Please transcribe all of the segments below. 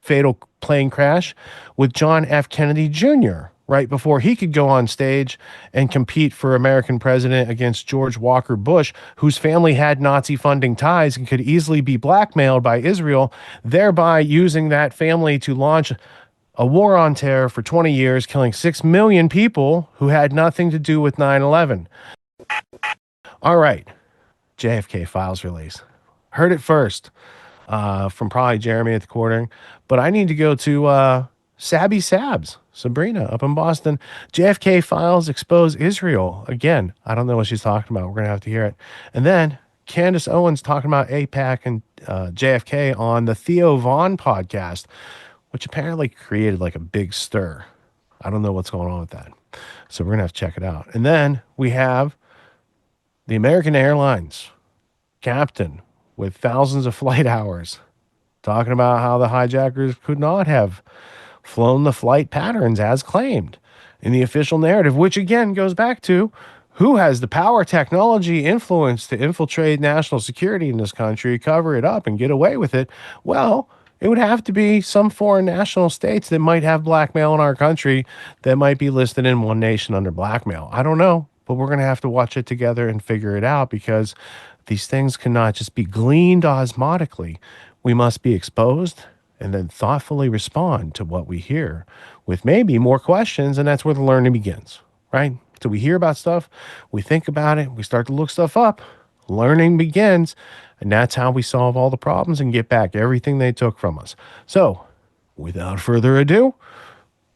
fatal plane crash with John F. Kennedy Jr., right before he could go on stage and compete for American president against George Walker Bush, whose family had Nazi funding ties and could easily be blackmailed by Israel, thereby using that family to launch a war on terror for 20 years, killing 6 million people who had nothing to do with 9/11. All right, JFK Files Release. Heard it first from probably Jeremy at the quartering, but I need to go to Sabby Sabbs, Sabrina up in Boston. JFK Files expose Israel. Again, I don't know what she's talking about. We're going to have to hear it. And then Candace Owens talking about AIPAC and JFK on the THEO Vaughn podcast, which apparently created like a big stir. I don't know what's going on with that. So we're going to have to check it out. And then we have the American Airlines captain with thousands of flight hours talking about how the hijackers could not have flown the flight patterns as claimed in the official narrative, which again goes back to who has the power, technology, influence to infiltrate national security in this country, cover it up and get away with it. Well, it would have to be some foreign national states that might have blackmail in our country that might be listed in one nation under blackmail. I don't know, but we're going to have to watch it together and figure it out, because these things cannot just be gleaned osmotically. We must be exposed and then thoughtfully respond to what we hear with maybe more questions, and that's where the learning begins, right? So we hear about stuff, we think about it, we start to look stuff up, learning begins, and that's how we solve all the problems and get back everything they took from us. So, without further ado,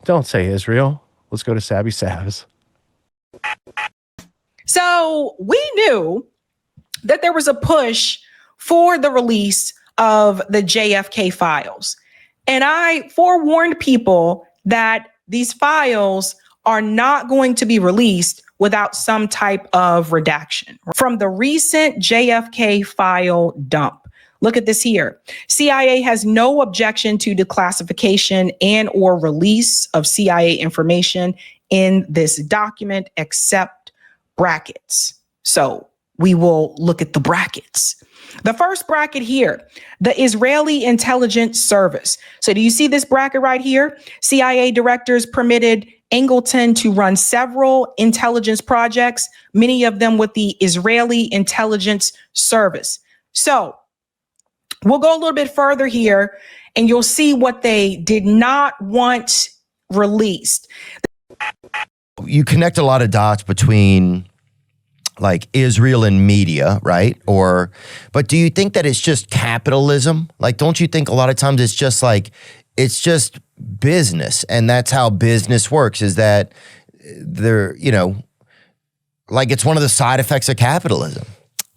don't say Israel. Let's go to Sabby Sabbs. So, we knew that there was a push for the release of the JFK files. And I forewarned people that these files are not going to be released without some type of redaction. From the recent JFK file dump, look at this here. CIA has no objection to declassification and or release of CIA information in this document except brackets. So we will look at the brackets. The first bracket here, the Israeli Intelligence Service. So do you see this bracket right here? CIA directors permitted Angleton to run several intelligence projects, many of them with the Israeli Intelligence Service. So we'll go a little bit further here and you'll see what they did not want released. You connect a lot of dots between like Israel and media, right? But do you think that it's just capitalism? Like, don't you think a lot of times it's just business, and that's how business works, is that they're, like it's one of the side effects of capitalism?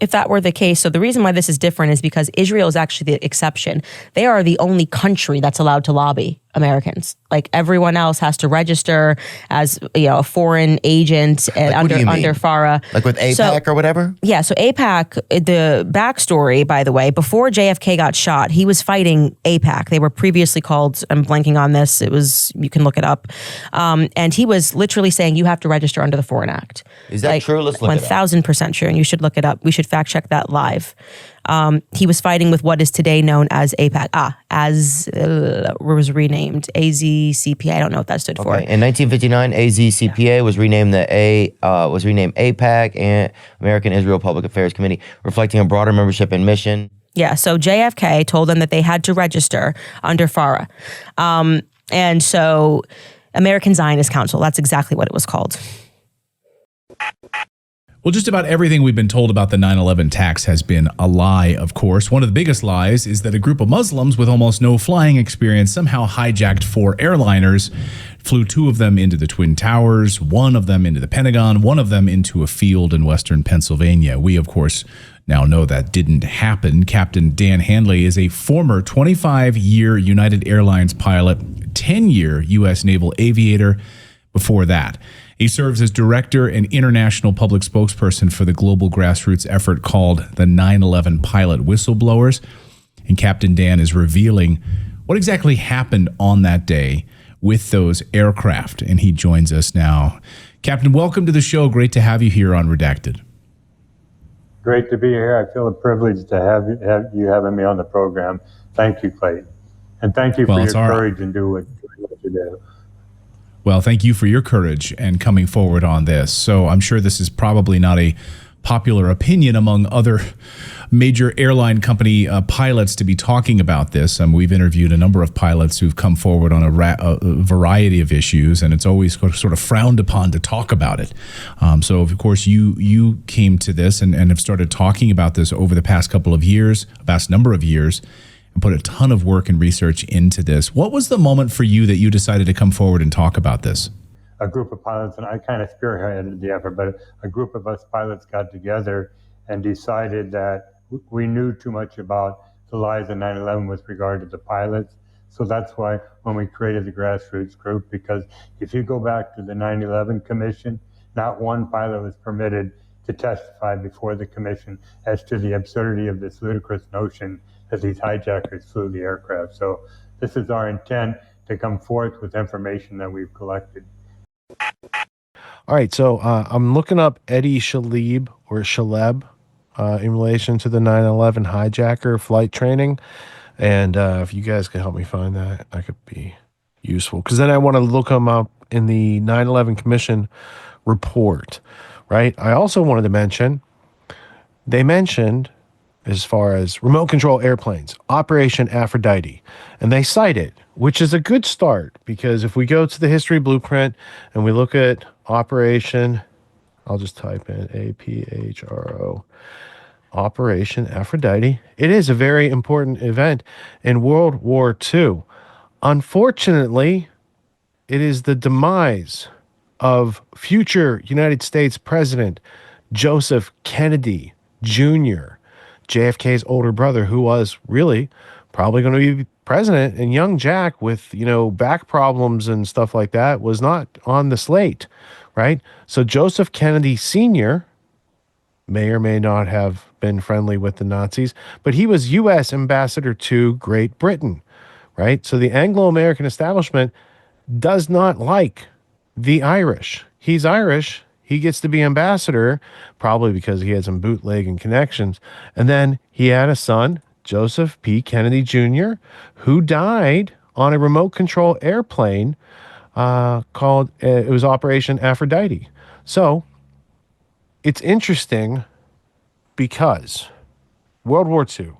If that were the case, so the reason why this is different is because Israel is actually the exception. They are the only country that's allowed to lobby Americans. Like everyone else has to register as a foreign agent and under FARA. Like with APAC or whatever? Yeah, so AIPAC, the backstory, by the way, before JFK got shot, he was fighting AIPAC. They were previously called, I'm blanking on this, you can look it up. And he was literally saying you have to register under the Foreign Act. Is that true? Let's look it up. 1000% true, and you should look it up. We should fact check that live. He was fighting with what is today known as APAC. Was renamed AZCPA. I don't know what that stood for. In 1959, AZCPA was renamed AIPAC and American Israel Public Affairs Committee, reflecting a broader membership and mission. Yeah, so JFK told them that they had to register under FARA. And so American Zionist Council, that's exactly what it was called. Well, just about everything we've been told about the 9/11 attacks has been a lie, of course. One of the biggest lies is that a group of Muslims with almost no flying experience somehow hijacked 4 airliners, flew 2 of them into the Twin Towers, 1 of them into the Pentagon, 1 of them into a field in western Pennsylvania. We, of course, now know that didn't happen. Captain Dan Hanley is a former 25-year United Airlines pilot, 10-year U.S. Naval aviator before that. He serves as director and international public spokesperson for the global grassroots effort called the 9/11 Pilot Whistleblowers. And Captain Dan is revealing what exactly happened on that day with those aircraft. And he joins us now. Captain, welcome to the show. Great to have you here on Redacted. Great to be here. I feel a privilege to have you having me on the program. Thank you, Clayton. And thank you Well, for your it's our- courage and do what you do. Well, thank you for your courage and coming forward on this. So I'm sure this is probably not a popular opinion among other major airline company pilots to be talking about this. We've interviewed a number of pilots who've come forward on a variety of issues, and it's always sort of frowned upon to talk about it. So, of course, you came to this and have started talking about this over the past number of years, and put a ton of work and research into this. What was the moment for you that you decided to come forward and talk about this? A group of pilots, and I kind of spearheaded the effort, but a group of us pilots got together and decided that we knew too much about the lies of 9/11 with regard to the pilots. So that's why when we created the grassroots group, because if you go back to the 9/11 Commission, not one pilot was permitted to testify before the commission as to the absurdity of this ludicrous notion that these hijackers flew the aircraft. So this is our intent, to come forth with information that we've collected. All right, so I'm looking up Eddie Shalib in relation to the 9/11 hijacker flight training, and if you guys could help me find that, that could be useful, because then I want to look him up in the 9/11 Commission report, right? I also wanted to mention, they mentioned, as far as remote control airplanes, Operation Aphrodite, and they cite it, which is a good start, because if we go to the history blueprint and we look at Operation, I'll just type in APHRO, Operation Aphrodite, it is a very important event in World War II. Unfortunately, it is the demise of future United States President Joseph Kennedy Jr., JFK's older brother, who was really probably going to be president, and young Jack with, back problems and stuff like that was not on the slate, right? So Joseph Kennedy Sr. may or may not have been friendly with the Nazis, but he was U.S. ambassador to Great Britain, right? So the Anglo-American establishment does not like the Irish. He's Irish. He gets to be ambassador, probably because he had some bootlegging connections. And then he had a son, Joseph P. Kennedy Jr., who died on a remote control airplane called, it was Operation Aphrodite. So it's interesting because World War II,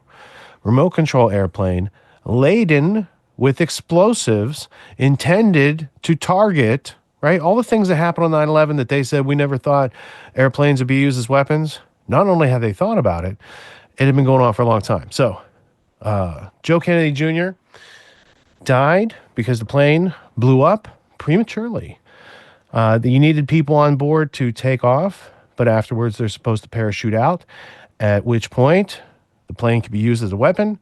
remote control airplane laden with explosives intended to target, right? All the things that happened on 9/11 that they said we never thought airplanes would be used as weapons. Not only have they thought about it, it had been going on for a long time. So Joe Kennedy Jr. died because the plane blew up prematurely. You needed people on board to take off, but afterwards they're supposed to parachute out, at which point the plane could be used as a weapon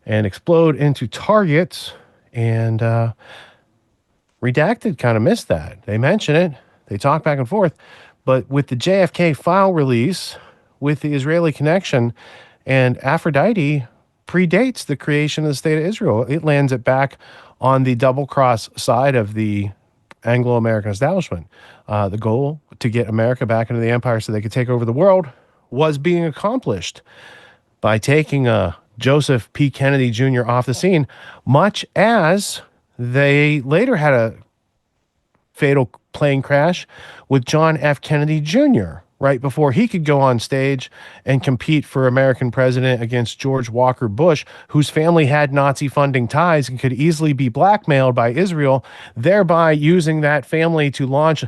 and explode into targets. And Redacted kind of missed that. They mention it, they talk back and forth, but with the JFK file release, with the Israeli connection, and Aphrodite predates the creation of the state of Israel. It lands it back on the double-cross side of the Anglo-American establishment. The goal to get America back into the empire so they could take over the world was being accomplished by taking Joseph P. Kennedy Jr. off the scene, much as they later had a fatal plane crash with John F. Kennedy Jr., right before he could go on stage and compete for American president against George Walker Bush, whose family had Nazi funding ties and could easily be blackmailed by Israel, thereby using that family to launch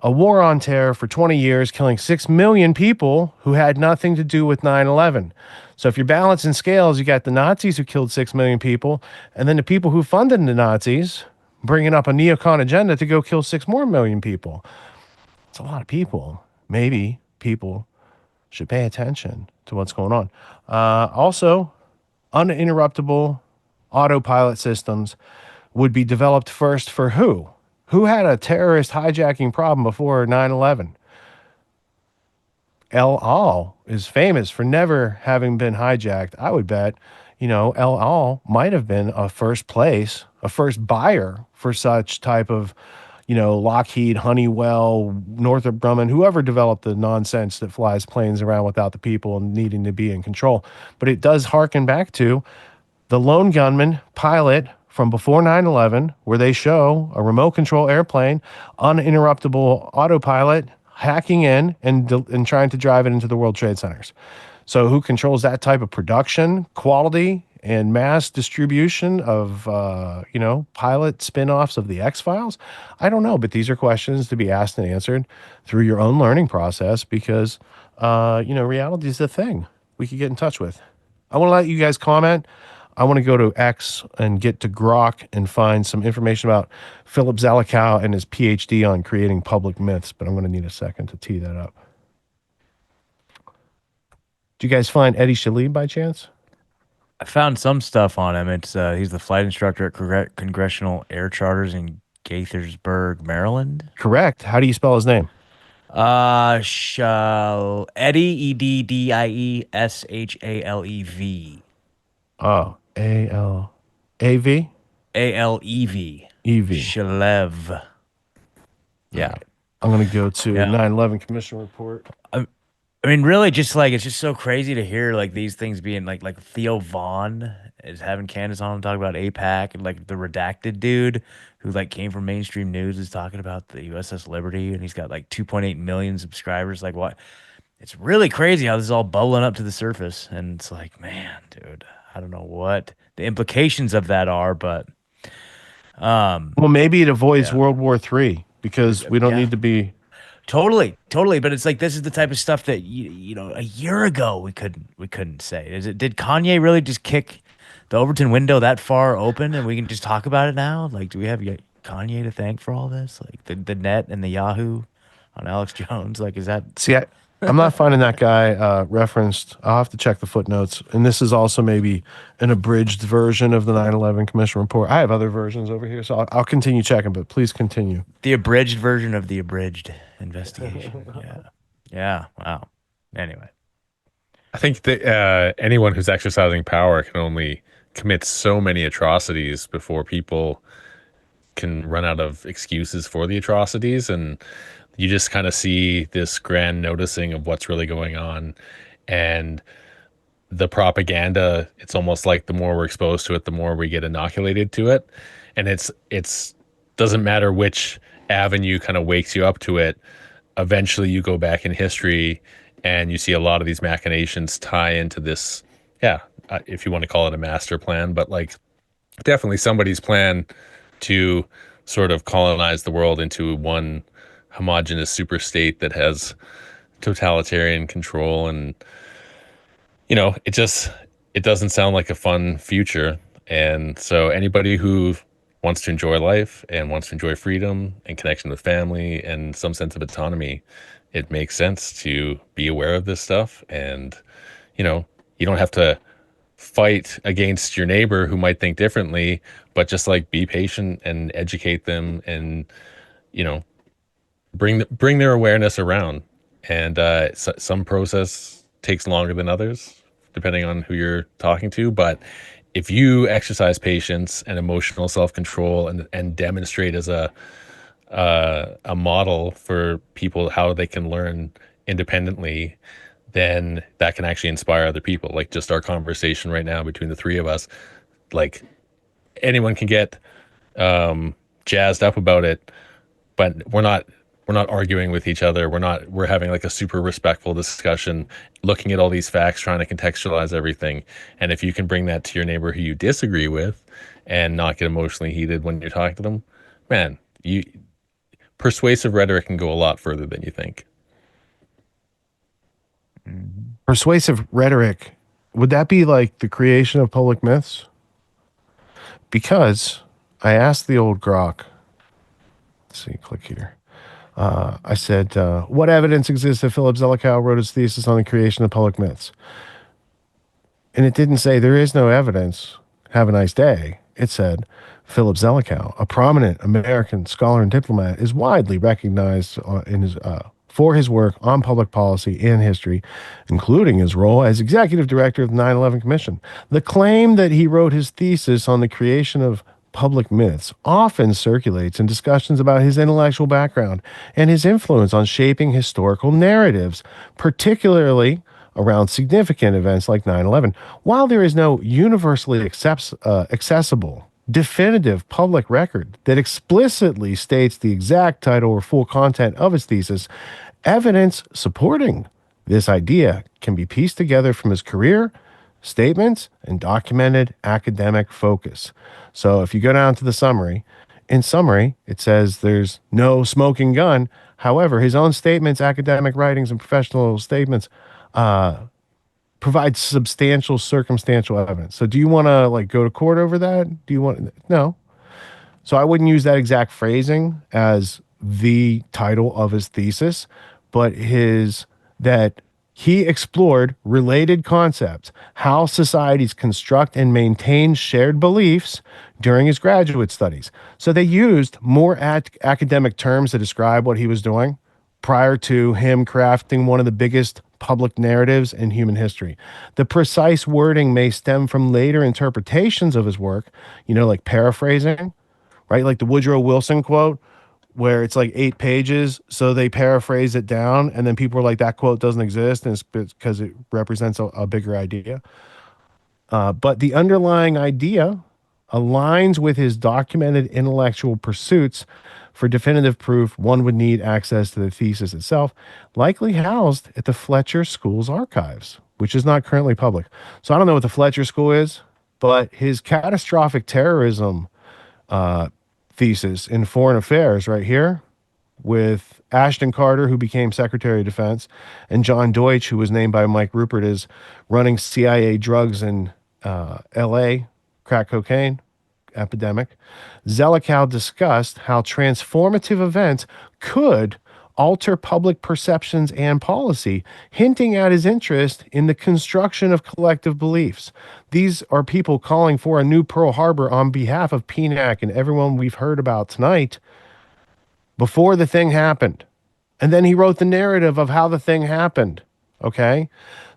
a war on terror for 20 years, killing 6 million people who had nothing to do with 9/11. So if you're balancing scales, you got the Nazis who killed 6 million people, and then the people who funded the Nazis bringing up a neocon agenda to go kill 6 more million people. It's a lot of people. Maybe people should pay attention to what's going on. Also, uninterruptible autopilot systems would be developed first for who? Who had a terrorist hijacking problem before 9/11? El Al is famous for never having been hijacked. I would bet, El Al might have been a first buyer for such type of, Lockheed, Honeywell, Northrop Grumman, whoever developed the nonsense that flies planes around without the people and needing to be in control. But it does harken back to The Lone Gunman pilot from before 9/11, where they show a remote control airplane, uninterruptible autopilot, hacking in and trying to drive it into the World Trade Centers. So who controls that type of production, quality, and mass distribution of, pilot spin-offs of the X-Files? I don't know, but these are questions to be asked and answered through your own learning process because, reality is the thing we could get in touch with. I want to let you guys comment. I want to go to X and get to Grok and find some information about Philip Zelikow and his PhD on creating public myths, but I'm going to need a second to tee that up. Did you guys find Eddie Shalim by chance? I found some stuff on him. It's he's the flight instructor at Congressional Air Charters in Gaithersburg, Maryland. Correct. How do you spell his name? Eddie, EDDIESHALEV. Oh, A-L-A-V? ALEV. E-V. Shalev. Yeah. Right. I'm going to go to Yeah. 9/11 Commission Report. I mean, really, just like it's just so crazy to hear like these things being like Theo Vaughn is having Candace on talk about APAC, and like the Redacted dude who like came from mainstream news is talking about the USS Liberty, and he's got like 2.8 million subscribers. Like, what? It's really crazy how this is all bubbling up to the surface, and it's like, man, dude, I don't know what the implications of that are, but Well, maybe it avoids World War III because we don't need to be. Totally. But it's like this is the type of stuff that you know a year ago we couldn't say. Did Kanye really just kick the Overton window that far open and we can just talk about it now? Like, do we have Kanye to thank for all this? Like the net and the Yahoo on Alex Jones? Like, is that? See, I'm not finding that guy referenced. I'll have to check the footnotes. And this is also maybe an abridged version of the 9/11 Commission Report. I have other versions over here, so I'll continue checking, but please continue. The abridged version of the abridged investigation. Yeah. Wow. Anyway. I think that anyone who's exercising power can only commit so many atrocities before people can run out of excuses for the atrocities. And you just kind of see this grand noticing of what's really going on. And the propaganda, it's almost like the more we're exposed to it, the more we get inoculated to it. And it's doesn't matter which avenue kind of wakes you up to it. Eventually you go back in history and you see a lot of these machinations tie into this, if you want to call it a master plan, but like definitely somebody's plan to sort of colonize the world into one homogenous super state that has totalitarian control. And it doesn't sound like a fun future. And so anybody who wants to enjoy life and wants to enjoy freedom and connection with family and some sense of autonomy, it makes sense to be aware of this stuff. And you don't have to fight against your neighbor who might think differently, but just like be patient and educate them and bring their awareness around. And some process takes longer than others, depending on who you're talking to. But if you exercise patience and emotional self-control and demonstrate as a model for people how they can learn independently, then that can actually inspire other people. Like just our conversation right now between the three of us, like anyone can get jazzed up about it, but we're not arguing with each other. We're having like a super respectful discussion, looking at all these facts, trying to contextualize everything. And if you can bring that to your neighbor who you disagree with and not get emotionally heated when you're talking to them, man, persuasive rhetoric can go a lot further than you think. Persuasive rhetoric, would that be like the creation of public myths? Because I asked the old Grok, let's see, click here. I said, what evidence exists that Philip Zelikow wrote his thesis on the creation of public myths? And it didn't say there is no evidence. Have a nice day. It said, Philip Zelikow, a prominent American scholar and diplomat, is widely recognized for his work on public policy and history, including his role as executive director of the 9/11 Commission. The claim that he wrote his thesis on the creation of public myths often circulates in discussions about his intellectual background and his influence on shaping historical narratives, particularly around significant events like 9/11. While there is no universally accessible, definitive public record that explicitly states the exact title or full content of his thesis, evidence supporting this idea can be pieced together from his career, statements, and documented academic focus. So if you go down to the summary, in summary, it says there's no smoking gun. However, his own statements, academic writings, and professional statements provide substantial circumstantial evidence. So do you want to like go to court over that? Do you want no? So I wouldn't use that exact phrasing as the title of his thesis, but that he explored related concepts, how societies construct and maintain shared beliefs during his graduate studies. So they used more academic terms to describe what he was doing prior to him crafting one of the biggest public narratives in human history. The precise wording may stem from later interpretations of his work, like paraphrasing, right? Like the Woodrow Wilson quote, where it's like 8 pages, so they paraphrase it down, and then people are like, that quote doesn't exist, and it's because it represents a bigger idea. But the underlying idea aligns with his documented intellectual pursuits. For definitive proof, one would need access to the thesis itself, likely housed at the Fletcher School's archives, which is not currently public. So I don't know what the Fletcher School is, but his catastrophic terrorism thesis in foreign affairs right here with Ashton Carter, who became Secretary of Defense, and John Deutsch, who was named by Mike Rupert as running CIA drugs in LA, crack cocaine epidemic. Zelikow discussed how transformative events could alter public perceptions and policy, hinting at his interest in the construction of collective beliefs. These are people calling for a new Pearl Harbor on behalf of PNAC and everyone we've heard about tonight before the thing happened. And then he wrote the narrative of how the thing happened. Okay?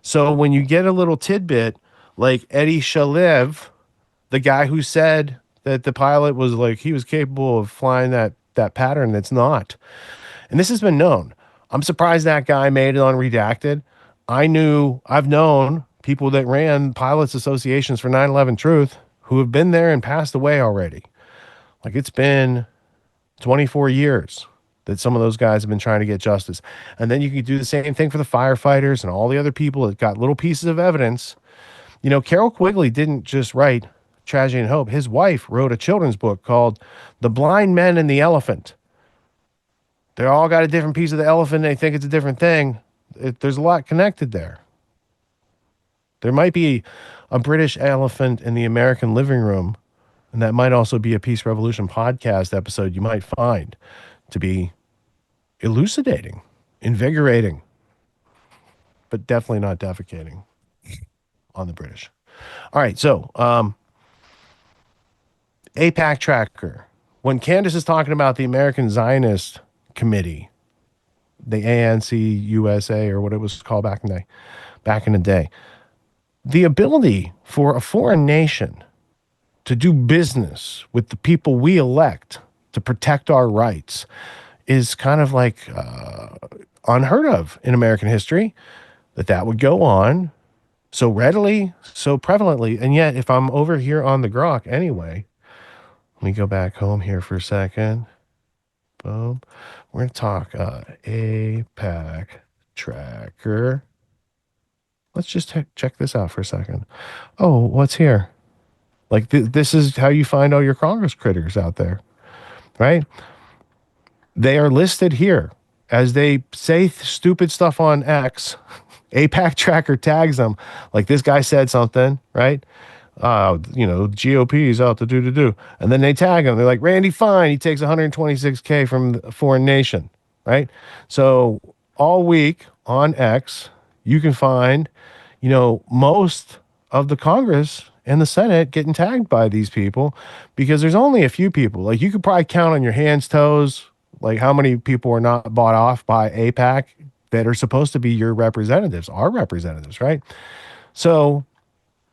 So when you get a little tidbit like Eddie Shalev, the guy who said that the pilot was like, he was capable of flying that pattern that's not. And this has been known. I'm surprised that guy made it on Redacted. I've known people that ran pilots associations for 9/11 Truth who have been there and passed away already. Like it's been 24 years that some of those guys have been trying to get justice. And then you can do the same thing for the firefighters and all the other people that got little pieces of evidence. Carol Quigley didn't just write Tragedy and Hope. His wife wrote a children's book called The Blind Men and the Elephant. They all got a different piece of the elephant. They think it's a different thing. There's a lot connected there. There might be a British elephant in the American living room, and that might also be a Peace Revolution podcast episode you might find to be elucidating, invigorating, but definitely not defecating on the British. All right, so APAC Tracker. When Candace is talking about the American Zionist Committee, the ANC-USA, or what it was called back in the day, the ability for a foreign nation to do business with the people we elect to protect our rights is kind of like unheard of in American history, that would go on so readily, so prevalently. And yet, if I'm over here on the grok anyway, let me go back home here for a second. Boom. We're going to talk APAC Tracker. Let's just check this out for a second. Oh, what's here? Like this is how you find all your Congress critters out there, right? They are listed here as they say stupid stuff on X. APAC Tracker tags them like this guy said something, right? GOP is out to do. And then they tag him. They're like, Randy Fine, he takes $126K from a foreign nation, right? So all week on X, you can find, most of the Congress and the Senate getting tagged by these people because there's only a few people. Like you could probably count on your hands, toes, like how many people are not bought off by APAC that are supposed to be your representatives, our representatives, right? So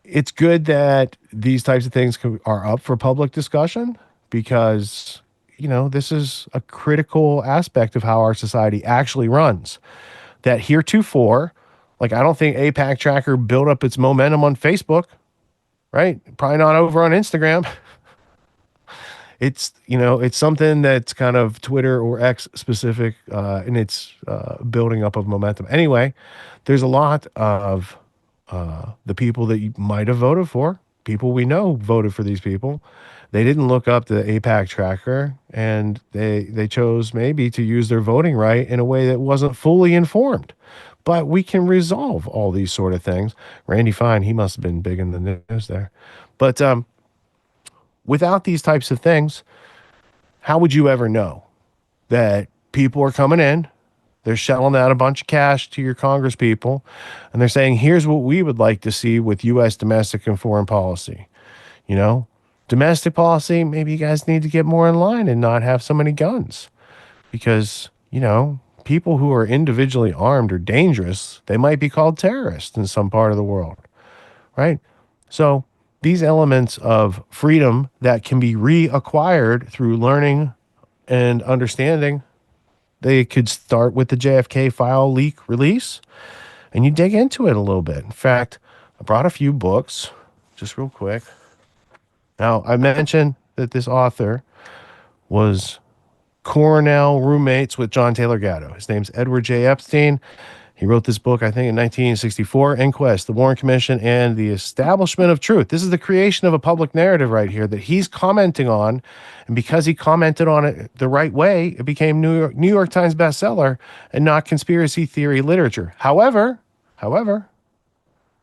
it's good that these types of things are up for public discussion because, this is a critical aspect of how our society actually runs. That heretofore, Like, I don't think APAC Tracker built up its momentum on Facebook, right? Probably not over on Instagram. It's, it's something that's kind of Twitter or X specific, and it's building up of momentum. Anyway, there's a lot of the people that you might have voted for, people we know voted for these people. They didn't look up the APAC Tracker, and they chose maybe to use their voting right in a way that wasn't fully informed. But we can resolve all these sort of things. Randy Fine, he must have been big in the news there. But without these types of things, how would you ever know that people are coming in, they're shelling out a bunch of cash to your Congress people, and they're saying, here's what we would like to see with U.S. domestic and foreign policy. Domestic policy, maybe you guys need to get more in line and not have so many guns. Because, people who are individually armed are dangerous. They might be called terrorists in some part of the world, right? So these elements of freedom that can be reacquired through learning and understanding, they could start with the JFK file leak release, and you dig into it a little bit. In fact, I brought a few books, just real quick. Now, I mentioned that this author was Cornell roommates with John Taylor Gatto. His name's Edward J. Epstein. He wrote this book, I think, in 1964, Inquest, the Warren Commission, and the Establishment of Truth. This is the creation of a public narrative right here that he's commenting on. And because he commented on it the right way, it became New York Times bestseller and not conspiracy theory literature. However,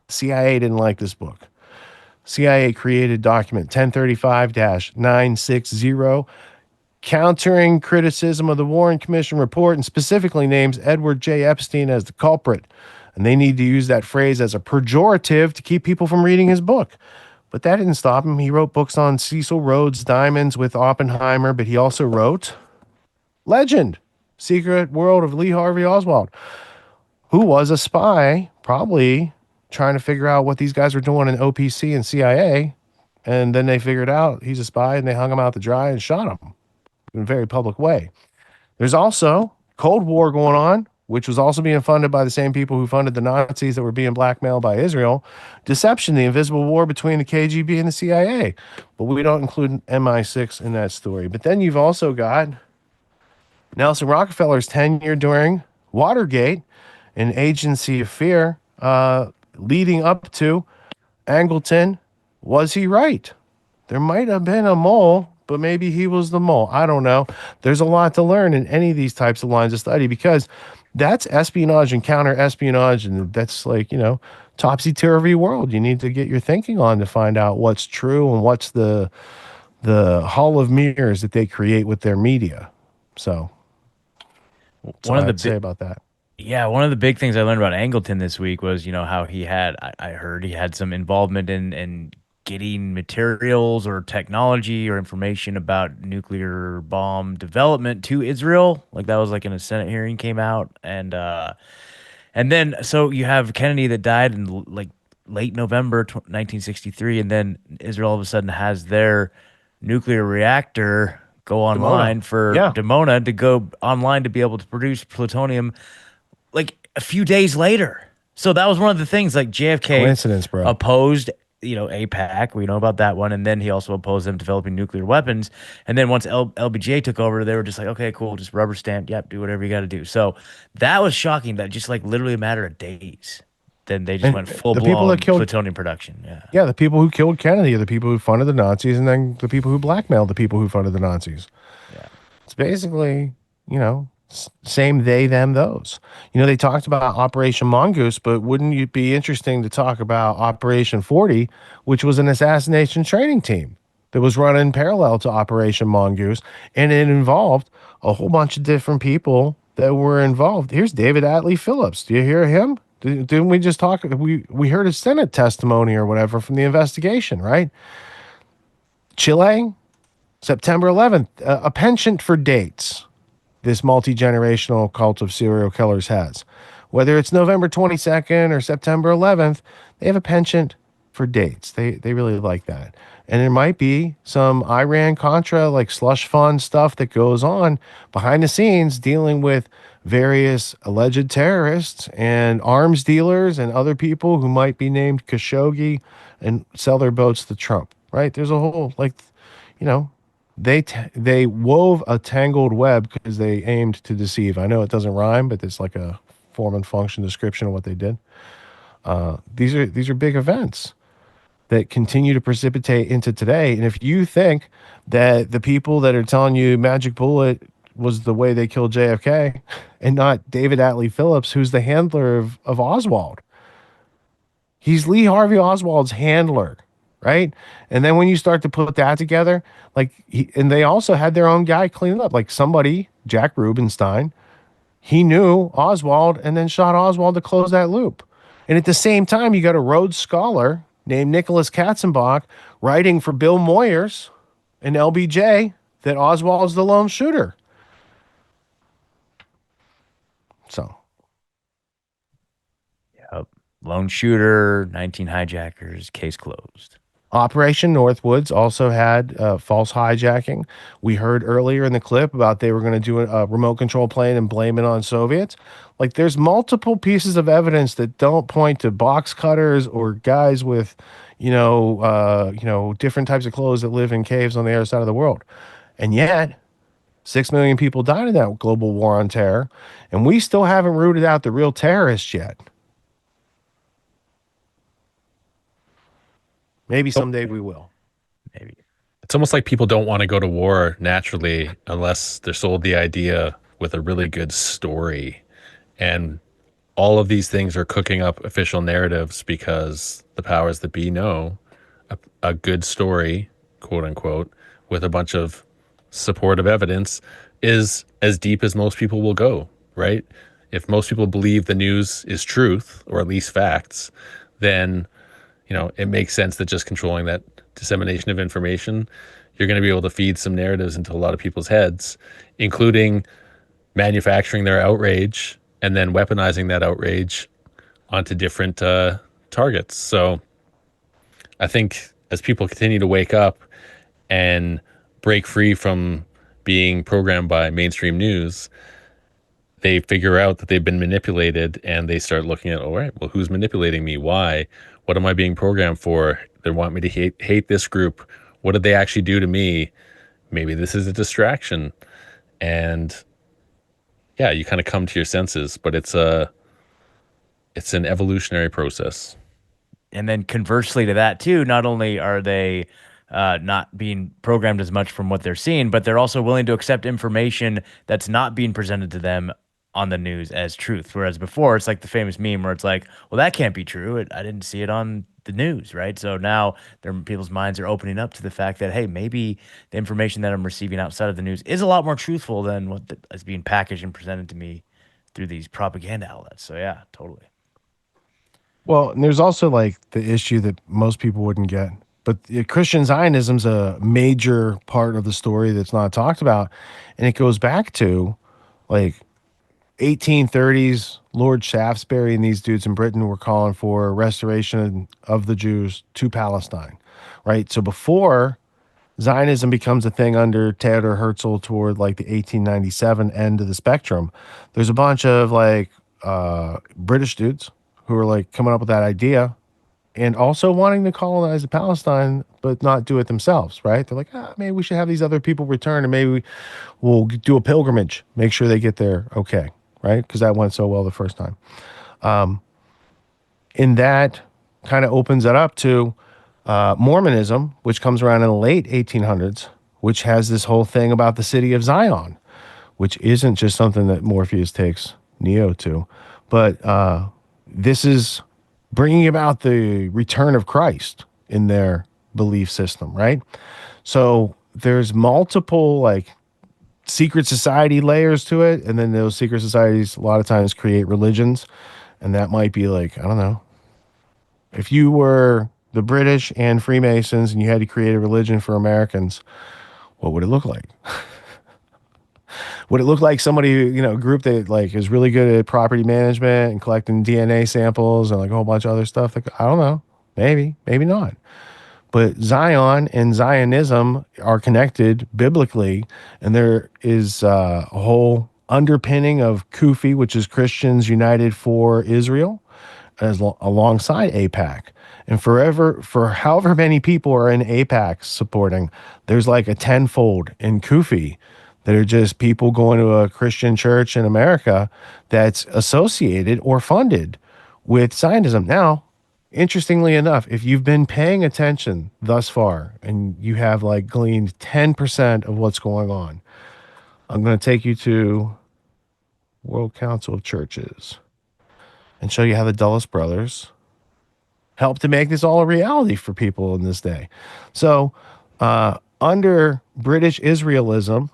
CIA didn't like this book. CIA created document 1035-960, countering criticism of the Warren Commission report, and specifically names Edward J. Epstein as the culprit. And they need to use that phrase as a pejorative to keep people from reading his book. But that didn't stop him. He wrote books on Cecil Rhodes' Diamonds with Oppenheimer, but he also wrote Legend, Secret World of Lee Harvey Oswald, who was a spy, probably trying to figure out what these guys were doing in OPC and CIA. And then they figured out he's a spy, and they hung him out to dry and shot him in a very public way. There's also Cold War going on, which was also being funded by the same people who funded the Nazis that were being blackmailed by Israel. Deception, the invisible war between the KGB and the CIA. But we don't include MI6 in that story. But then you've also got Nelson Rockefeller's tenure during Watergate, an agency of fear, leading up to Angleton. Was he right? There might have been a mole, but maybe he was the mole. I don't know. There's a lot to learn in any of these types of lines of study, because that's espionage and counter-espionage, and that's like, topsy-turvy world. You need to get your thinking on to find out what's true and what's the hall of mirrors that they create with their media. So that's what I'd say about that. Yeah, one of the big things I learned about Angleton this week was, how he had, I heard he had some involvement in getting materials or technology or information about nuclear bomb development to Israel. Like, that was like in a Senate hearing came out. And then, so you have Kennedy that died in like late November 1963. And then Israel all of a sudden has their nuclear reactor go online Dimona to go online to be able to produce plutonium like a few days later. So that was one of the things, like JFK coincidence, bro. Opposed, APAC, we know about that one. And then he also opposed them developing nuclear weapons. And then once LBJ took over, they were just like, okay, cool, just rubber stamp. Yep, do whatever you got to do. So that was shocking, that just like literally a matter of days. Then they just went full-blown plutonium production. Yeah, the people who killed Kennedy are the people who funded the Nazis, and then the people who blackmailed the people who funded the Nazis. Yeah. It's basically, same they, them, those. They talked about Operation Mongoose, but wouldn't it be interesting to talk about Operation 40, which was an assassination training team that was run in parallel to Operation Mongoose, and it involved a whole bunch of different people that were involved. Here's David Atley Phillips. Do you hear him? Didn't we just talk? We heard a Senate testimony or whatever from the investigation, right? Chile, September 11th, a penchant for dates this multi-generational cult of serial killers has. Whether it's November 22nd or September 11th, they have a penchant for dates. They really like that. And there might be some Iran-Contra, like slush fund stuff that goes on behind the scenes dealing with various alleged terrorists and arms dealers and other people who might be named Khashoggi and sell their boats to Trump, right? There's a whole, like, you know, they wove a tangled web because they aimed to deceive. I know it doesn't rhyme, but it's like a form and function description of what they did. These are big events that continue to precipitate into today. And if you think that the people that are telling you Magic Bullet was the way they killed JFK and not David Atley Phillips, who's the handler of Oswald, he's Lee Harvey Oswald's handler, right? And then when you start to put that together, like, and they also had their own guy clean it up, like somebody, Jack Rubenstein, he knew Oswald and then shot Oswald to close that loop. And at the same time, you got a Rhodes Scholar named Nicholas Katzenbach writing for Bill Moyers and LBJ that Oswald's the lone shooter. So. Yep. Lone shooter, 19 hijackers, case closed. Operation Northwoods also had false hijacking. We heard earlier in the clip about they were going to do a remote control plane and blame it on Soviets. Like, there's multiple pieces of evidence that don't point to box cutters or guys with, different types of clothes that live in caves on the other side of the world. And yet, 6 million people died in that global war on terror, and we still haven't rooted out the real terrorists yet. Maybe someday we will. Maybe. It's almost like people don't want to go to war naturally unless they're sold the idea with a really good story. And all of these things are cooking up official narratives because the powers that be know a good story, quote unquote, with a bunch of supportive evidence is as deep as most people will go, right? If most people believe the news is truth, or at least facts, then it makes sense that just controlling that dissemination of information, you're going to be able to feed some narratives into a lot of people's heads, including manufacturing their outrage and then weaponizing that outrage onto different targets. So I think as people continue to wake up and break free from being programmed by mainstream news, they figure out that they've been manipulated and they start looking at, all right, well, who's manipulating me? Why? What am I being programmed for? They want me to hate this group. What did they actually do to me? Maybe this is a distraction. And yeah, you kind of come to your senses, but it's an evolutionary process. And then conversely to that too, not only are they not being programmed as much from what they're seeing, but they're also willing to accept information that's not being presented to them on the news as truth. Whereas before, it's like the famous meme where it's like, well, that can't be true. I didn't see it on the news, right? So now people's minds are opening up to the fact that, hey, maybe the information that I'm receiving outside of the news is a lot more truthful than what is being packaged and presented to me through these propaganda outlets. So yeah, totally. Well, and there's also like the issue that most people wouldn't get, but Christian Zionism's a major part of the story that's not talked about. And it goes back to like 1830s, Lord Shaftesbury and these dudes in Britain were calling for a restoration of the Jews to Palestine, right? So before Zionism becomes a thing under Theodor Herzl toward like the 1897 end of the spectrum, there's a bunch of like British dudes who are like coming up with that idea and also wanting to colonize the Palestine, but not do it themselves, right? They're like, maybe we should have these other people return and maybe we'll do a pilgrimage, make sure they get there okay, right? Because that went so well the first time. And that kind of opens it up to Mormonism, which comes around in the late 1800s, which has this whole thing about the city of Zion, which isn't just something that Morpheus takes Neo to, but this is bringing about the return of Christ in their belief system, right? So there's multiple like secret society layers to it, and then those secret societies a lot of times create religions, and that might be like, I don't know, if you were the British and Freemasons and you had to create a religion for Americans, what would it look like? Would it look like somebody, a group that like is really good at property management and collecting DNA samples and like a whole bunch of other stuff? Like, I don't know, maybe not. But Zion and Zionism are connected biblically, and there is a whole underpinning of CUFI, which is Christians United for Israel, alongside AIPAC. And for however many people are in AIPAC supporting, there's like a tenfold in CUFI that are just people going to a Christian church in America that's associated or funded with Zionism. Now, interestingly enough, if you've been paying attention thus far and you have like gleaned 10% of what's going on, I'm going to take you to World Council of Churches and show you how the Dulles brothers helped to make this all a reality for people in this day. So under British Israelism,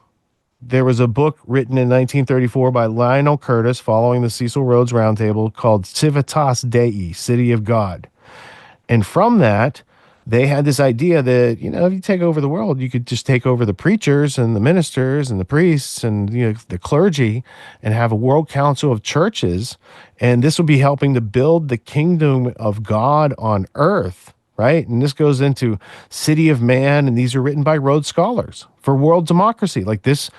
there was a book written in 1934 by Lionel Curtis following the Cecil Rhodes Roundtable called Civitas Dei, City of God. And from that, they had this idea that, you know, if you take over the world, you could just take over the preachers and the ministers and the priests and, you know, the clergy and have a world council of churches. And this would be helping to build the kingdom of God on earth, right? And this goes into City of Man, and these are written by Rhodes scholars for world democracy. Like this,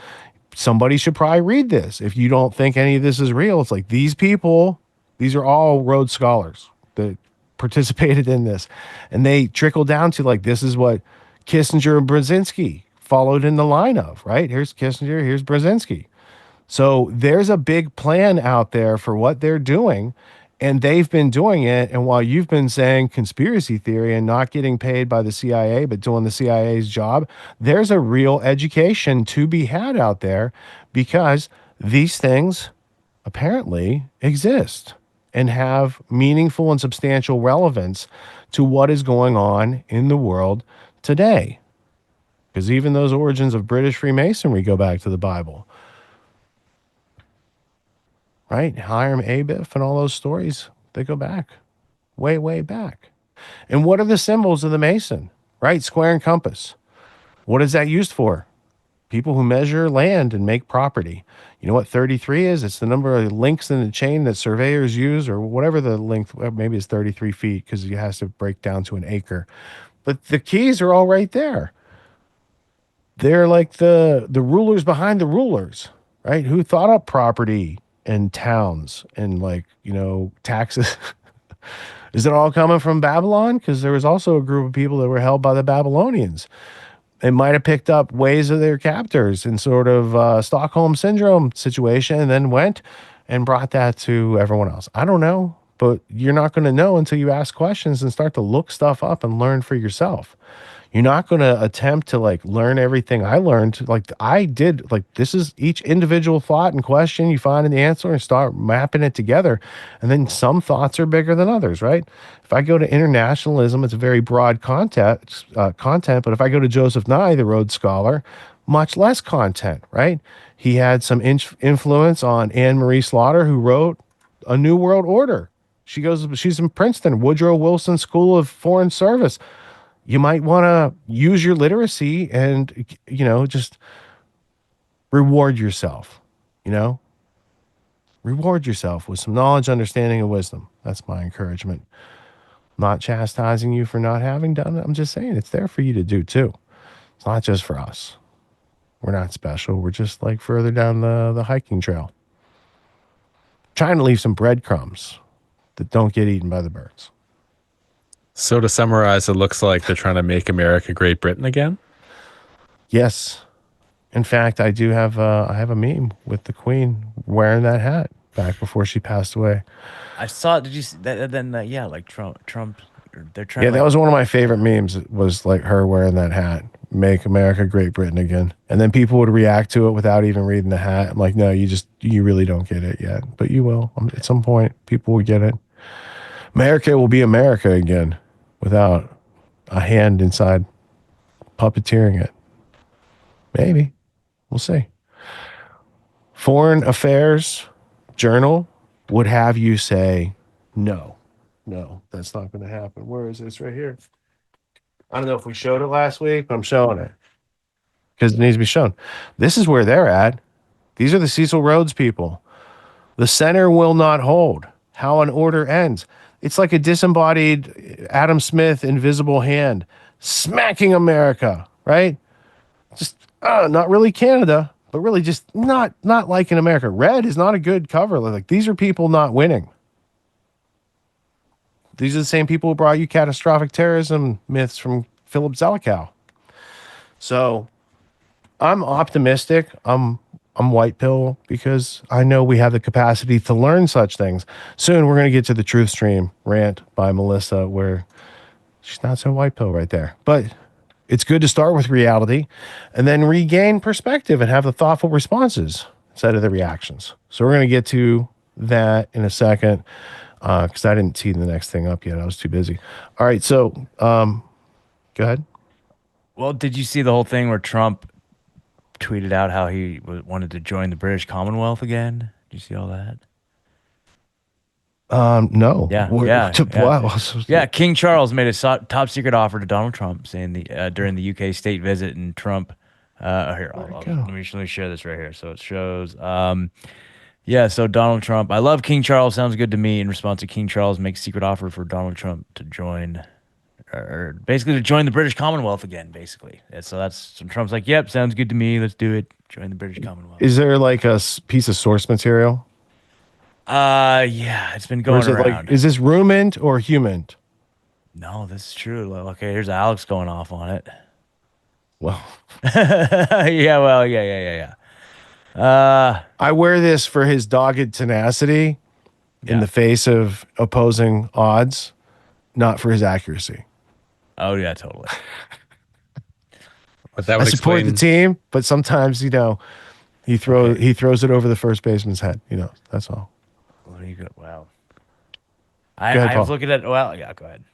somebody should probably read this. If you don't think any of this is real, it's like these people, these are all Rhodes scholars that participated in this, and they trickle down to like, this is what Kissinger and Brzezinski followed in the line of, right? Here's Kissinger, here's Brzezinski. So there's a big plan out there for what they're doing, and they've been doing it. And while you've been saying conspiracy theory and not getting paid by the CIA, but doing the CIA's job, there's a real education to be had out there because these things apparently exist and have meaningful and substantial relevance to what is going on in the world today. Because even those origins of British Freemasonry go back to the Bible. Right? Hiram Abiff and all those stories, they go back, way, way back. And what are the symbols of the Mason? Right? Square and compass. What is that used for? People who measure land and make property. You know what 33 is? It's the number of links in the chain that surveyors use, or whatever the length, maybe it's 33 feet because it has to break down to an acre. But the keys are all right there. They're like the rulers behind the rulers, right? Who thought up property and towns and, like, you know, taxes. Is it all coming from Babylon? Because there was also a group of people that were held by the Babylonians. It might have picked up ways of their captors in sort of Stockholm Syndrome situation and then went and brought that to everyone else. I don't know, but you're not going to know until you ask questions and start to look stuff up and learn for yourself. You're not going to attempt to like learn everything I learned. Like I did, like this is each individual thought and question. You find an answer and start mapping it together. And then some thoughts are bigger than others, right? If I go to internationalism, it's a very broad content. But if I go to Joseph Nye, the Rhodes Scholar, much less content, right? He had some influence on Anne Marie Slaughter, who wrote A New World Order. She's in Princeton, Woodrow Wilson School of Foreign Service. You might want to use your literacy and, you know, just reward yourself, you know, reward yourself with some knowledge, understanding, and wisdom. That's my encouragement. I'm not chastising you for not having done it. I'm just saying it's there for you to do too. It's not just for us. We're not special. We're just like further down the hiking trail, trying to leave some breadcrumbs that don't get eaten by the birds. So to summarize, it looks like they're trying to make America Great Britain again? Yes. In fact, I do have I have a meme with the Queen wearing that hat back before she passed away. I saw. Did you see that? Then yeah, like Trump. They're trying. Yeah, to, that was one of my favorite memes. It was like her wearing that hat, "Make America Great Britain Again," and then people would react to it without even reading the hat. I'm like, no, you really don't get it yet, but you will. At some point, people will get it. America will be America again, without a hand inside puppeteering it. Maybe. We'll see. Foreign Affairs Journal would have you say, no, that's not going to happen. Where is this? Right here. I don't know if we showed it last week, but I'm showing it because it needs to be shown. This is where they're at. These are the Cecil Rhodes people. The center will not hold. How an order ends. It's like a disembodied Adam Smith invisible hand smacking America, right? Just not really Canada, but really just not like in America. Red is not a good cover. Like these are people not winning. These are the same people who brought you catastrophic terrorism myths from Phillips. So I'm optimistic. I'm white pill because I know we have the capacity to learn such things. Soon we're going to get to the truth stream rant by Melissa where she's not so white pill right there. But it's good to start with reality and then regain perspective and have the thoughtful responses instead of the reactions. So we're going to get to that in a second because I didn't tee the next thing up yet. I was too busy. All right. So go ahead. Well, did you see the whole thing where Trump tweeted out how he wanted to join the British Commonwealth again? Did you see all that? No. Yeah. King Charles made a top secret offer to Donald Trump, saying during the UK state visit, and Trump. Here, let me share this right here. So it shows. So Donald Trump. I love King Charles. Sounds good to me. In response to King Charles makes secret offer for Donald Trump to join. Or basically to join the British Commonwealth again, basically. And so Trump's like, yep, sounds good to me. Let's do it. Join the British Commonwealth. Is there like a piece of source material? Yeah, it's been going around. Is this rumored or human? No, this is true. Okay, here's Alex going off on it. Well, yeah. I wear this for his dogged tenacity in the face of opposing odds, not for his accuracy. Oh yeah, totally. But that would I support the team, but sometimes he throws it over the first baseman's head. That's all. What are you good? Wow. I was looking at. Well, yeah. Go ahead.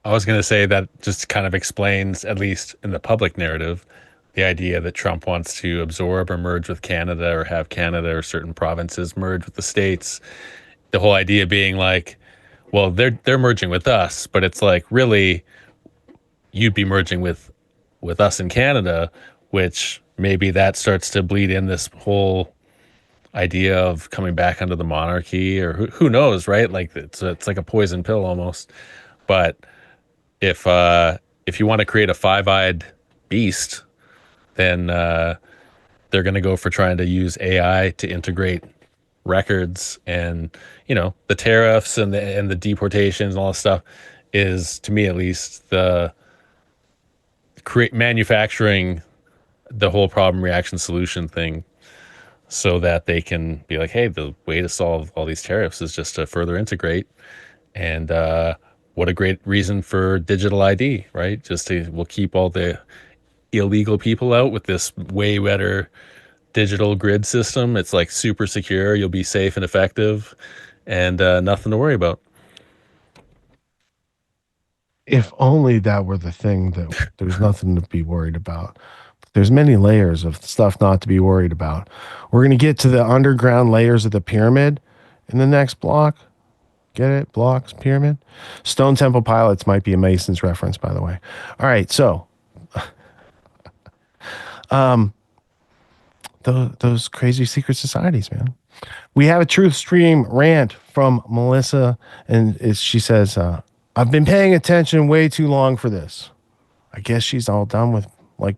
I was going to say that just kind of explains, at least in the public narrative, the idea that Trump wants to absorb or merge with Canada or have Canada or certain provinces merge with the states. The whole idea being like, well, they're merging with us, but it's like really you'd be merging with us in Canada, which maybe that starts to bleed in this whole idea of coming back under the monarchy, or who knows, right? Like it's like a poison pill almost. But if you want to create a five-eyed beast, then they're going to go for trying to use AI to integrate records, and the tariffs and the deportations and all this stuff is, to me at least, the manufacturing the whole problem reaction solution thing so that they can be like, hey, the way to solve all these tariffs is just to further integrate. And what a great reason for digital ID, right? We'll keep all the illegal people out with this way better digital grid system. It's like super secure. You'll be safe and effective, and nothing to worry about. If only that were the thing, that there's nothing to be worried about. There's many layers of stuff not to be worried about. We're going to get to the underground layers of the pyramid in the next block. Get it? Blocks, pyramid. Stone Temple Pilots might be a Mason's reference, by the way. All right, so those crazy secret societies, man. We have a truth stream rant from Melissa, and she says, I've been paying attention way too long for this. I guess she's all done with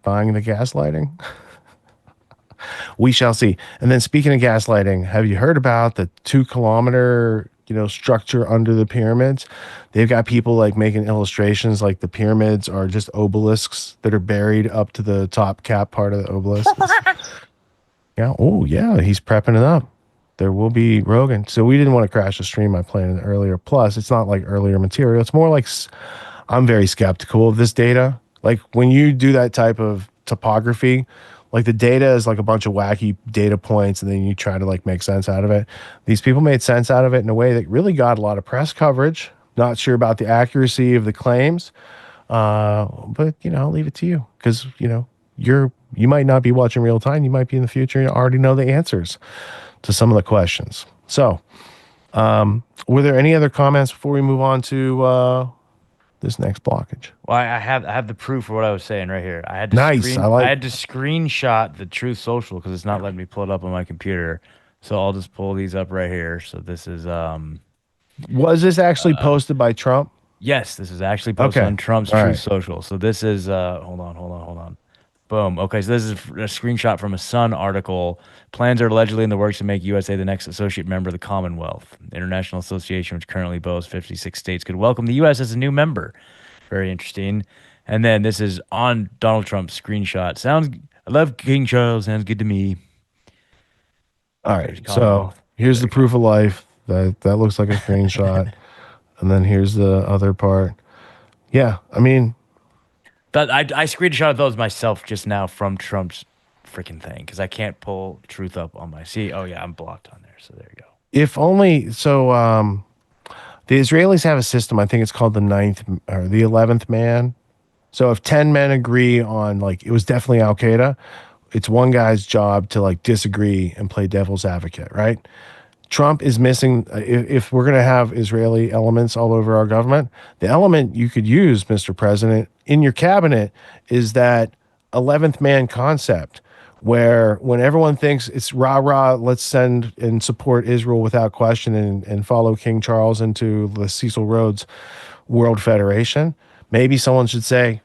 buying the gaslighting. We shall see. And then speaking of gaslighting, have you heard about the 2-kilometer structure under the pyramids? They've got people making illustrations like the pyramids are just obelisks that are buried up to the top cap part of the obelisk. Yeah. Oh yeah. He's prepping it up. There will be Rogan. So we didn't want to crash the stream by playing it earlier. Plus, it's not like earlier material. It's more like I'm very skeptical of this data. Like when you do that type of topography, the data is like a bunch of wacky data points, and then you try to make sense out of it. These people made sense out of it in a way that really got a lot of press coverage. Not sure about the accuracy of the claims, but I'll leave it to you because you might not be watching real time. You might be in the future and already know the answers to some of the questions. So, were there any other comments before we move on to this next blockage? Well, I have the proof for what I was saying right here. I had to screenshot the Truth Social because it's not letting me pull it up on my computer. So I'll just pull these up right here. So this is was this actually posted by Trump? Yes, this is actually posted on Trump's Truth Social. So this is hold on. Boom. Okay, so this is a screenshot from a Sun article. Plans are allegedly in the works to make USA the next associate member of the Commonwealth. The International Association, which currently boasts 56 states, could welcome the U.S. as a new member. Very interesting. And then this is on Donald Trump's screenshot. I love King Charles. Sounds good to me. All right. So here's the proof of life. That looks like a screenshot. And then here's the other part. Yeah. I mean, I screenshotted those myself just now from Trump's freaking thing because I can't pull truth up on my. See, oh yeah, I'm blocked on there. So there you go. if only so. The Israelis have a system. I think it's called the 9th or the 11th man. So if 10 men agree on, like, it was definitely Al Qaeda, it's one guy's job to like disagree and play devil's advocate, right? Trump is missing. If we're going to have Israeli elements all over our government, the element you could use, Mr. President, in your cabinet is that 11th man concept, where when everyone thinks it's rah rah, let's send and support Israel without question and follow King Charles into the Cecil Rhodes World Federation, maybe someone should say,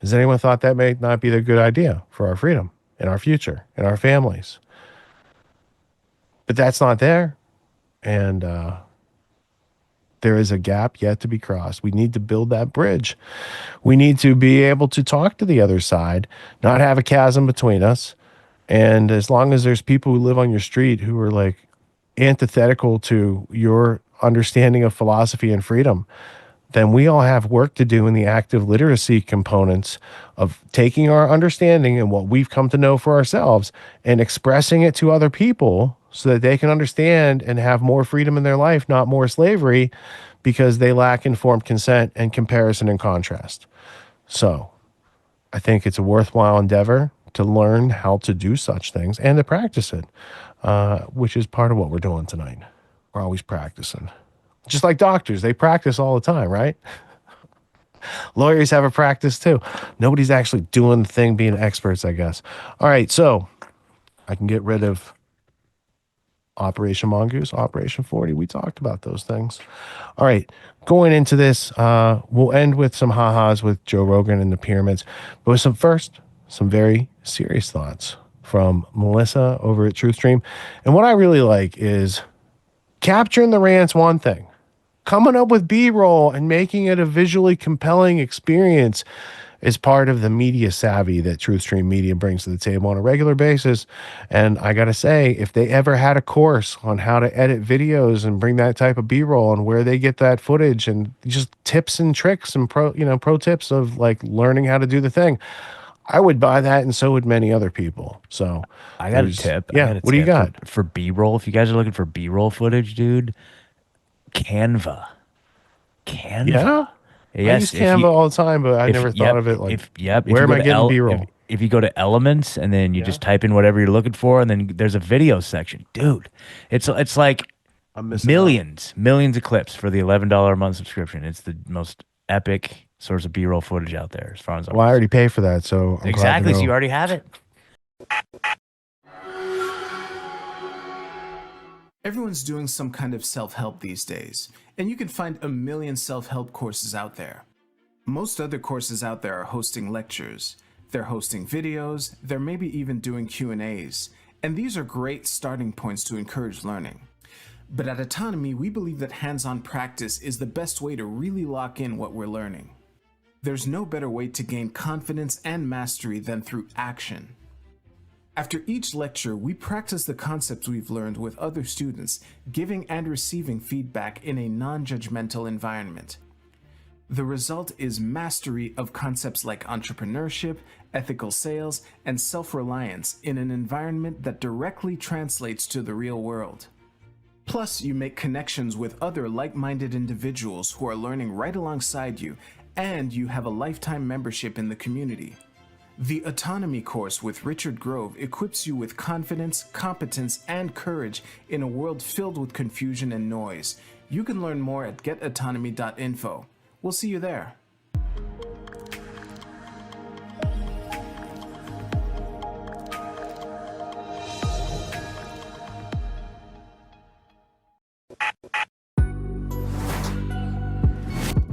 has anyone thought that may not be the good idea for our freedom and our future and our families? But that's not there. And there is a gap yet to be crossed. We need to build that bridge. We need to be able to talk to the other side, not have a chasm between us. And as long as there's people who live on your street who are like antithetical to your understanding of philosophy and freedom, then we all have work to do in the active literacy components of taking our understanding and what we've come to know for ourselves and expressing it to other people so that they can understand and have more freedom in their life, not more slavery, because they lack informed consent and comparison and contrast. So I think it's a worthwhile endeavor to learn how to do such things and to practice it, which is part of what we're doing tonight. We're always practicing. Just like doctors, they practice all the time, right? Lawyers have a practice too. Nobody's actually doing the thing, being experts, I guess. All right, so I can get rid of Operation Mongoose, Operation 40. We talked about those things. All right, going into this, we'll end with some ha-has with Joe Rogan and the pyramids. But with some very serious thoughts from Melissa over at TruthStream. And what I really like is capturing the rant's one thing. Coming up with B-roll and making it a visually compelling experience is part of the media savvy that TruthStream Media brings to the table on a regular basis. And I got to say, if they ever had a course on how to edit videos and bring that type of B-roll and where they get that footage and just tips and tricks and pro tips of like learning how to do the thing, I would buy that, and so would many other people. So I got a tip. Yeah, what do you got? For B-roll? If you guys are looking for B-roll footage, dude, Canva. Yeah? Yes, I use Canva all the time, but I never thought of it like, where am I getting B-roll? If you go to Elements and then you just type in whatever you're looking for, and then there's a video section, dude, it's like millions of clips for the $11 a month subscription. It's the most epic source of B-roll footage out there, as far as I already pay for that, so I'm exactly. So you already have it. Everyone's doing some kind of self-help these days, and you can find a million self-help courses out there. Most other courses out there are hosting lectures, they're hosting videos, they're maybe even doing Q&As, and these are great starting points to encourage learning. But at Autonomy, we believe that hands-on practice is the best way to really lock in what we're learning. There's no better way to gain confidence and mastery than through action. After each lecture, we practice the concepts we've learned with other students, giving and receiving feedback in a non-judgmental environment. The result is mastery of concepts like entrepreneurship, ethical sales, and self-reliance in an environment that directly translates to the real world. Plus, you make connections with other like-minded individuals who are learning right alongside you, and you have a lifetime membership in the community. The Autonomy course with Richard Grove equips you with confidence, competence, and courage in a world filled with confusion and noise. You can learn more at getautonomy.info. We'll see you there.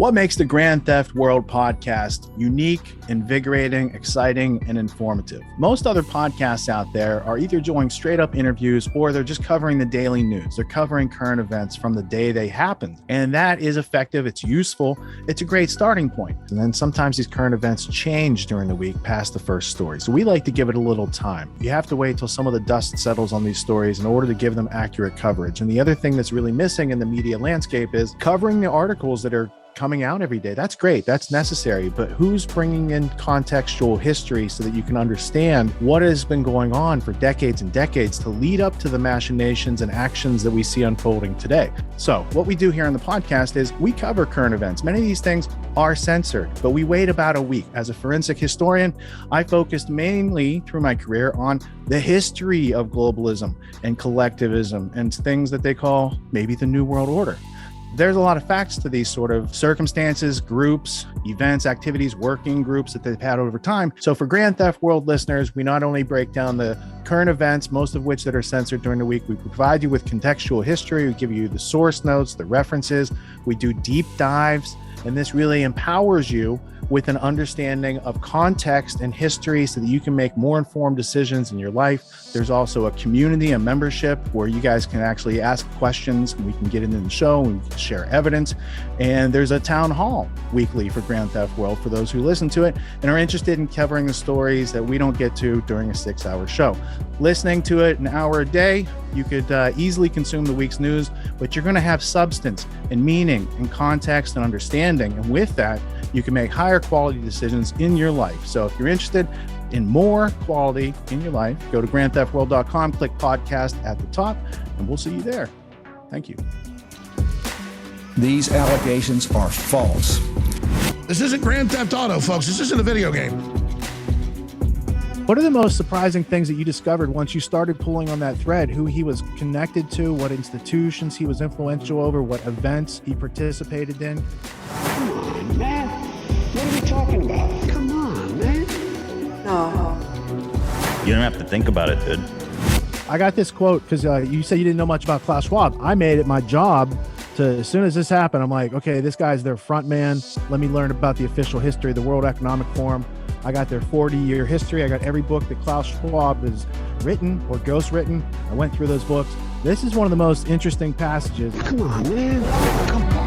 What makes the Grand Theft World podcast unique, invigorating, exciting, and informative? Most other podcasts out there are either doing straight up interviews or they're just covering the daily news. They're covering current events from the day they happened. And that is effective. It's useful. It's a great starting point. And then sometimes these current events change during the week past the first story. So we like to give it a little time. You have to wait till some of the dust settles on these stories in order to give them accurate coverage. And the other thing that's really missing in the media landscape is covering the articles that are coming out every day. That's great. That's necessary. But who's bringing in contextual history so that you can understand what has been going on for decades and decades to lead up to the machinations and actions that we see unfolding today? So what we do here on the podcast is we cover current events. Many of these things are censored, but we wait about a week. As a forensic historian, I focused mainly through my career on the history of globalism and collectivism and things that they call maybe the New World Order. There's a lot of facts to these sort of circumstances, groups, events, activities, working groups that they've had over time. So for Grand Theft World listeners, we not only break down the current events, most of which that are censored during the week, we provide you with contextual history, we give you the source notes, the references, we do deep dives, and this really empowers you with an understanding of context and history so that you can make more informed decisions in your life. There's also a community, a membership where you guys can actually ask questions and we can get into the show and we can share evidence. And there's a town hall weekly for Grand Theft World for those who listen to it and are interested in covering the stories that we don't get to during a 6-hour show. Listening to it an hour a day, you could easily consume the week's news, but you're going to have substance and meaning and context and understanding. And with that, you can make higher quality decisions in your life. So if you're interested in more quality in your life, go to grandtheftworld.com, click podcast at the top, and we'll see you there. Thank you. These allegations are false. This isn't Grand Theft Auto, folks. This isn't a video game. What are the most surprising things that you discovered once you started pulling on that thread? Who he was connected to, what institutions he was influential over, what events he participated in? Come on, man. What are we talking about? Come on, man. No. You don't have to think about it, dude. I got this quote because you said you didn't know much about Klaus Schwab. I made it my job to, as soon as this happened, I'm like, okay, this guy's their front man. Let me learn about the official history of the World Economic Forum. I got their 40-year history. I got every book that Klaus Schwab has written or ghostwritten. I went through those books. This is one of the most interesting passages. Come on, man. Come on.